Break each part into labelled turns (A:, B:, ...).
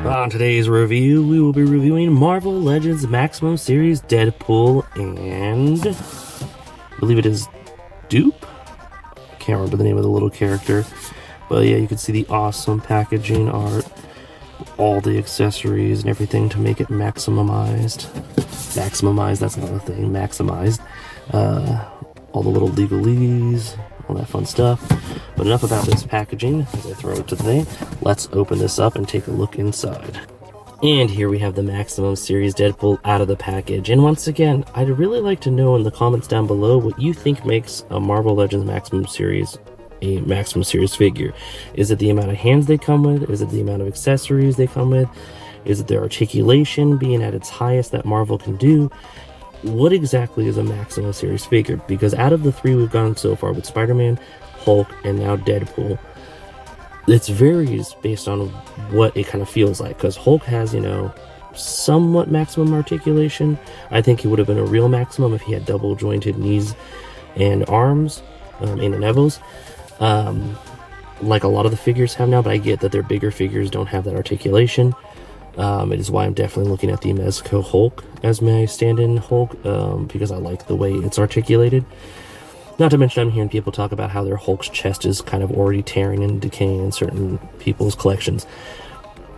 A: On today's review, we will be reviewing Marvel Legends Maximum Series Deadpool and I believe it is Dupe? I can't remember the name of the little character. But yeah, you can see the awesome packaging art, all the accessories and everything to make it maximized. Maximized, that's not a thing, maximized. All the little legalese, all that fun stuff. But enough about this packaging as I throw it to the thing. Let's open this up and take a look inside. And here we have the Maximum Series Deadpool out of the package. And once again, I'd really like to know in the comments down below what you think makes a Marvel Legends Maximum Series a Maximum Series figure. Is it the amount of hands they come with? Is it the amount of accessories they come with? Is it their articulation being at its highest that Marvel can do? What exactly is a Maximum Series figure? Because out of the three we've gone so far with Spider-Man, Hulk, and now Deadpool, it varies based on what it kind of feels like. Because Hulk has, you know, somewhat maximum articulation. I think he would have been a real maximum if he had double jointed knees and arms in and elbows. Like a lot of the figures have now, but I get that their bigger figures don't have that articulation. It is why I'm definitely looking at the Mezco Hulk as my stand-in Hulk, because I like the way it's articulated. Not to mention I'm hearing people talk about how their Hulk's chest is kind of already tearing and decaying in certain people's collections.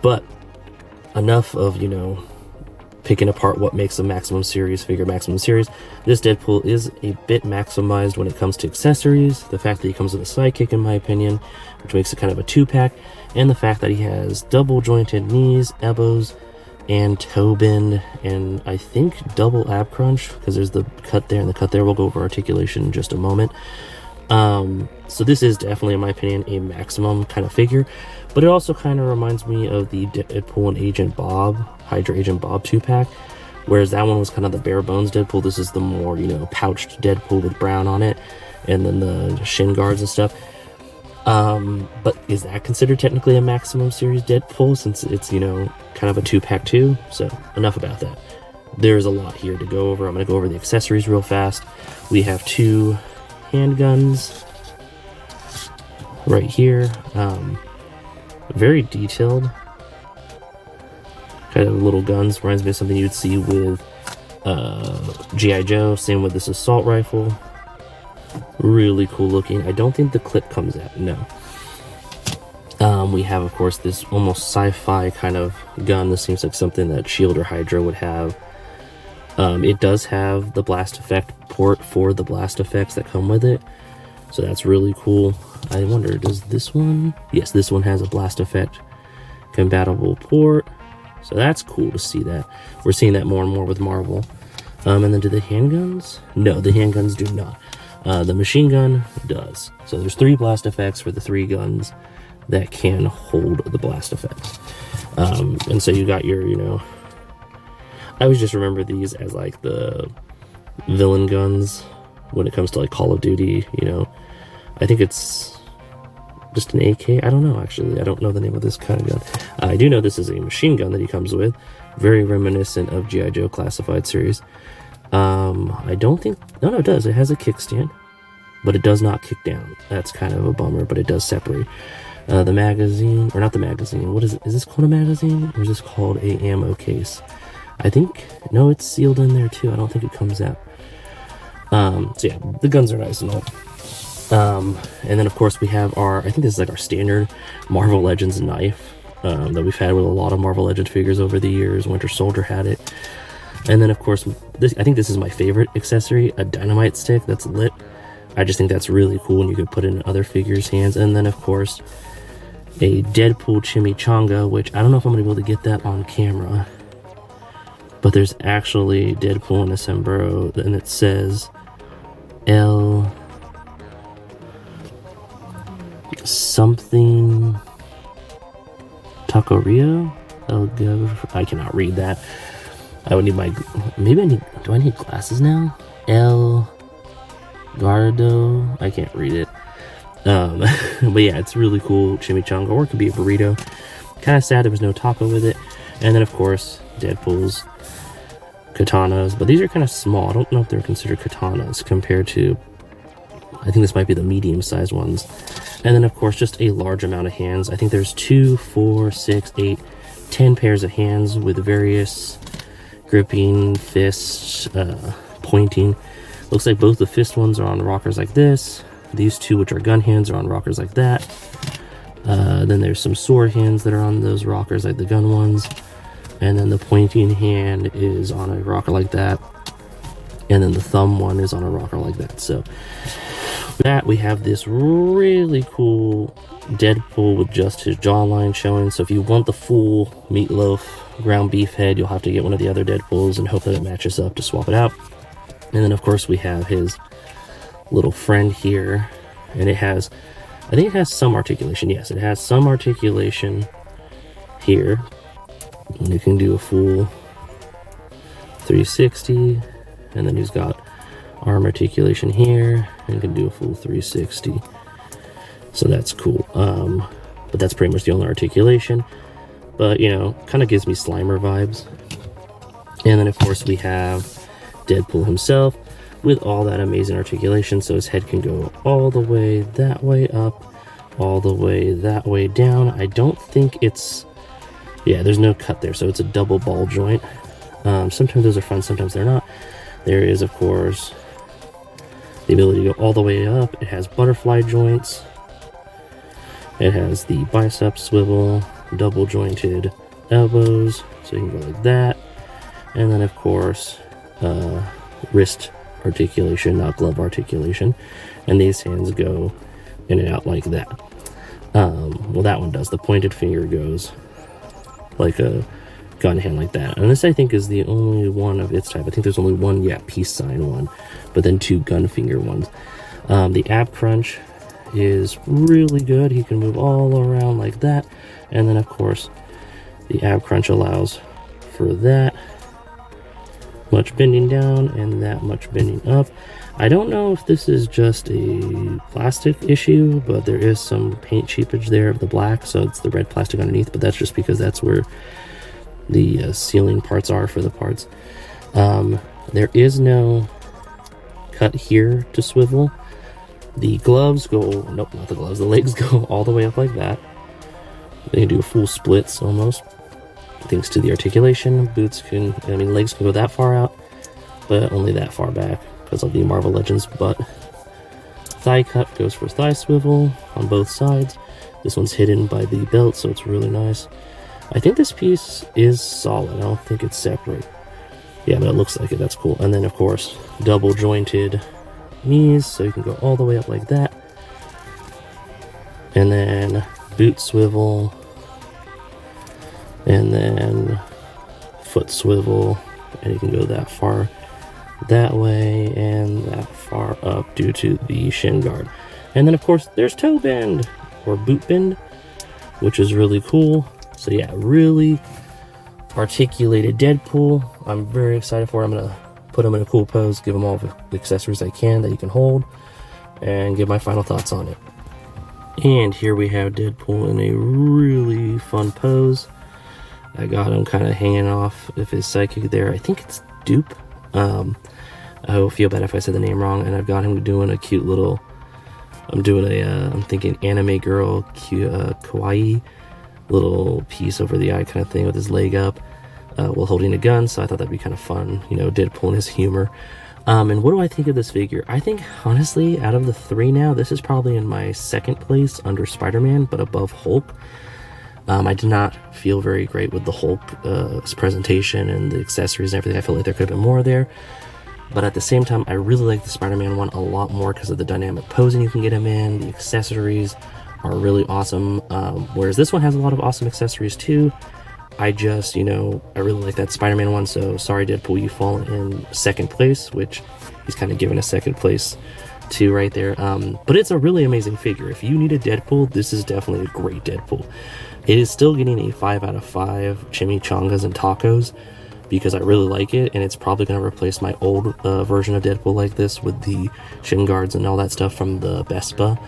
A: But enough of, you know, picking apart what makes a Maximum Series figure Maximum Series. This Deadpool is a bit maximized when it comes to accessories. The fact that he comes with a sidekick, in my opinion, which makes it kind of a two-pack, and the fact that he has double jointed knees, elbows, and toe bend, and I think double ab crunch, because there's the cut there and the cut there. We'll go over articulation in just a moment. So this is definitely, in my opinion, a maximum kind of figure, but it also kind of reminds me of the Deadpool and Agent Bob, Hydra Agent Bob 2-pack, whereas that one was kind of the bare bones Deadpool. This is the more, you know, pouched Deadpool with brown on it, and then the shin guards and stuff. But is that considered technically a Maximum Series Deadpool, since it's, you know, kind of a 2-pack too? So enough about that. There's a lot here to go over. I'm going to go over the accessories real fast. We have two handguns right here, very detailed kind of little guns. Reminds me of something you'd see with G.I. Joe. Same with this assault rifle. Really cool looking. I don't think the clip comes out, no. We have, of course, this almost sci-fi kind of gun. This seems like something that Shield or Hydra would have. It does have the blast effect port for the blast effects that come with it, so that's really cool. I wonder, does this one? Yes, this one has a blast effect compatible port, so that's cool to see that. We're seeing that more and more with Marvel. And then do the handguns? No, the handguns do not. The machine gun does. So there's 3 blast effects for the 3 guns that can hold the blast effects. And so you got your, you know, I always just remember these as like the villain guns when it comes to like Call of Duty, you know. I think it's just an AK. I don't know, actually. I don't know the name of this kind of gun. I do know this is a machine gun that he comes with. Very reminiscent of G.I. Joe Classified series. I don't think, no, it does. It has a kickstand, but it does not kick down. That's kind of a bummer, but it does separate. The magazine, or not the magazine, what is it? Is this called a magazine, or is this called a ammo case? I think, no, it's sealed in there too. I don't think it comes out. So yeah, the guns are nice and all. And then of course we have our, I think this is like our standard Marvel Legends knife, that we've had with a lot of Marvel Legends figures over the years. Winter Soldier had it. And then of course, this, I think this is my favorite accessory, a dynamite stick that's lit. I just think that's really cool, and you can put it in other figures' hands. And then of course, a Deadpool chimichanga, which I don't know if I'm gonna be able to get that on camera, but there's actually Deadpool in a sombrero, and it says El something Taqueria. I cannot read that. I would need my, maybe I need, do I need glasses now? El Gardo, I can't read it. But yeah, it's really cool chimichanga, or it could be a burrito. Kind of sad there was no taco with it. And then of course, Deadpool's katanas, but these are kind of small. I don't know if they're considered katanas compared to, I think this might be the medium-sized ones. And then of course, just a large amount of hands. I think there's 2, 4, 6, 8, 10 pairs of hands with various gripping, fists, pointing. Looks like both the fist ones are on rockers like this. These two, which are gun hands, are on rockers like that. Then there's some sword hands that are on those rockers like the gun ones. And then the pointing hand is on a rocker like that. And then the thumb one is on a rocker like that. So with that, we have this really cool Deadpool with just his jawline showing. So if you want the full meatloaf ground beef head, you'll have to get one of the other Deadpools and hope that it matches up to swap it out. And then of course we have his little friend here, and it has, I think it has some articulation. Yes, it has some articulation here, and you can do a full 360. And then he's got arm articulation here, and can do a full 360. So that's cool. But that's pretty much the only articulation. But, you know, kind of gives me Slimer vibes. And then, of course, we have Deadpool himself with all that amazing articulation. So his head can go all the way that way up, all the way that way down. I don't think it's... Yeah, there's no cut there, so it's a double ball joint. Sometimes those are fun, sometimes they're not. There is, of course, the ability to go all the way up. It has butterfly joints. It has the bicep swivel, double jointed elbows, so you can go like that. And then, of course, wrist articulation, not glove articulation. And these hands go in and out like that. Well, that one does. The pointed finger goes like a gun hand like that. And this, I think, is the only one of its type. I think there's only one, peace sign one, but then two gun finger ones. The ab crunch is really good. He can move all around like that. And then, of course, the ab crunch allows for that much bending down and that much bending up. I don't know if this is just a plastic issue, but there is some paint cheapage there of the black, so it's the red plastic underneath, but that's just because that's where the sealing parts are for the parts. There is no cut here to swivel. The gloves go, nope, not the gloves, the legs go all the way up like that. They can do full splits almost, thanks to the articulation. Boots can, legs can go that far out, but only that far back because of the Marvel Legends butt. Thigh cut goes for thigh swivel on both sides. This one's hidden by the belt, so it's really nice. I think this piece is solid. I don't think it's separate. Yeah, but it looks like it. That's cool. And then, of course, double jointed knees, so you can go all the way up like that. And then boot swivel. And then foot swivel. And you can go that far that way and that far up due to the shin guard. And then, of course, there's toe bend or boot bend, which is really cool. So yeah, really articulated Deadpool. I'm very excited for it. I'm going to put him in a cool pose, give him all the accessories I can that he can hold, and give my final thoughts on it. And here we have Deadpool in a really fun pose. I got him kind of hanging off of his sidekick there. I think it's Dupe. I will feel bad if I said the name wrong. And I've got him doing a cute little, I'm thinking anime girl, cute, kawaii little piece over the eye kind of thing with his leg up while holding a gun. So I thought that'd be kind of fun, you know, Deadpool and his humor. And what do I think of this figure? I think, honestly, out of the three now, this is probably in my second place under Spider-Man, but above Hulk. I did not feel very great with the Hulk's presentation and the accessories and everything. I felt like there could have been more there. But at the same time, I really like the Spider-Man one a lot more because of the dynamic posing you can get him in. The accessories are really awesome. Whereas this one has a lot of awesome accessories too. I just, I really like that Spider-Man one. So sorry, Deadpool, you fall in second place, which he's kind of given a second place to right there. But it's a really amazing figure. If you need a Deadpool, this is definitely a great Deadpool. It is still getting a 5 out of 5 chimichangas and tacos because I really like it, and it's probably going to replace my old version of Deadpool like this with the shin guards and all that stuff from the Vespa.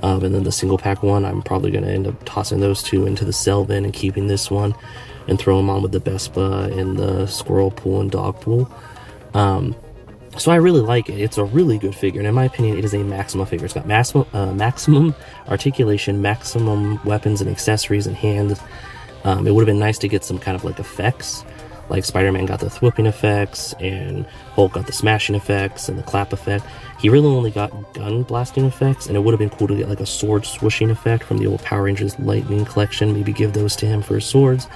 A: And then the single pack one, I'm probably going to end up tossing those two into the cell bin and keeping this one and throw them on with the Vespa and the squirrel pool and dog pool. So I really like it. It's a really good figure, and in my opinion, it is a maximum figure. It's got maximum articulation, maximum weapons and accessories and hands It would have been nice to get some kind of like effects, like Spider-Man got the thwooping effects, and Hulk got the smashing effects and the clap effect. He really only got gun blasting effects, and it would have been cool to get like a sword swooshing effect from the old Power Rangers Lightning collection. Maybe give those to him for his swords.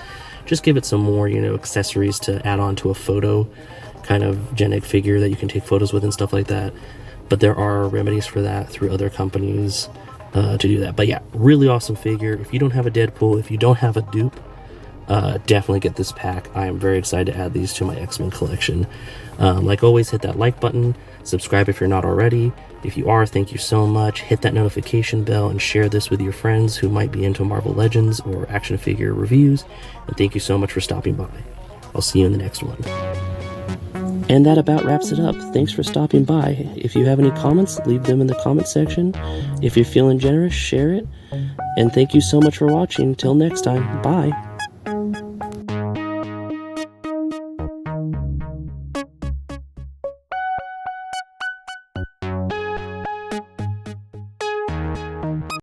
A: Just give it some more, you know, accessories to add on to a photo kind of Gen Egg figure that you can take photos with and stuff like that. But there are remedies for that through other companies to do that. But yeah, really awesome figure. If you don't have a Deadpool, if you don't have a dupe, definitely get this pack. I am very excited to add these to my X-Men collection. Like always, hit that like button, subscribe if you're not already. If you are, thank you so much. Hit that notification bell and share this with your friends who might be into Marvel Legends or action figure reviews. And thank you so much for stopping by. I'll see you in the next one. And that about wraps it up. Thanks for stopping by. If you have any comments, leave them in the comment section. If you're feeling generous, share it. And thank you so much for watching. Till next time, bye.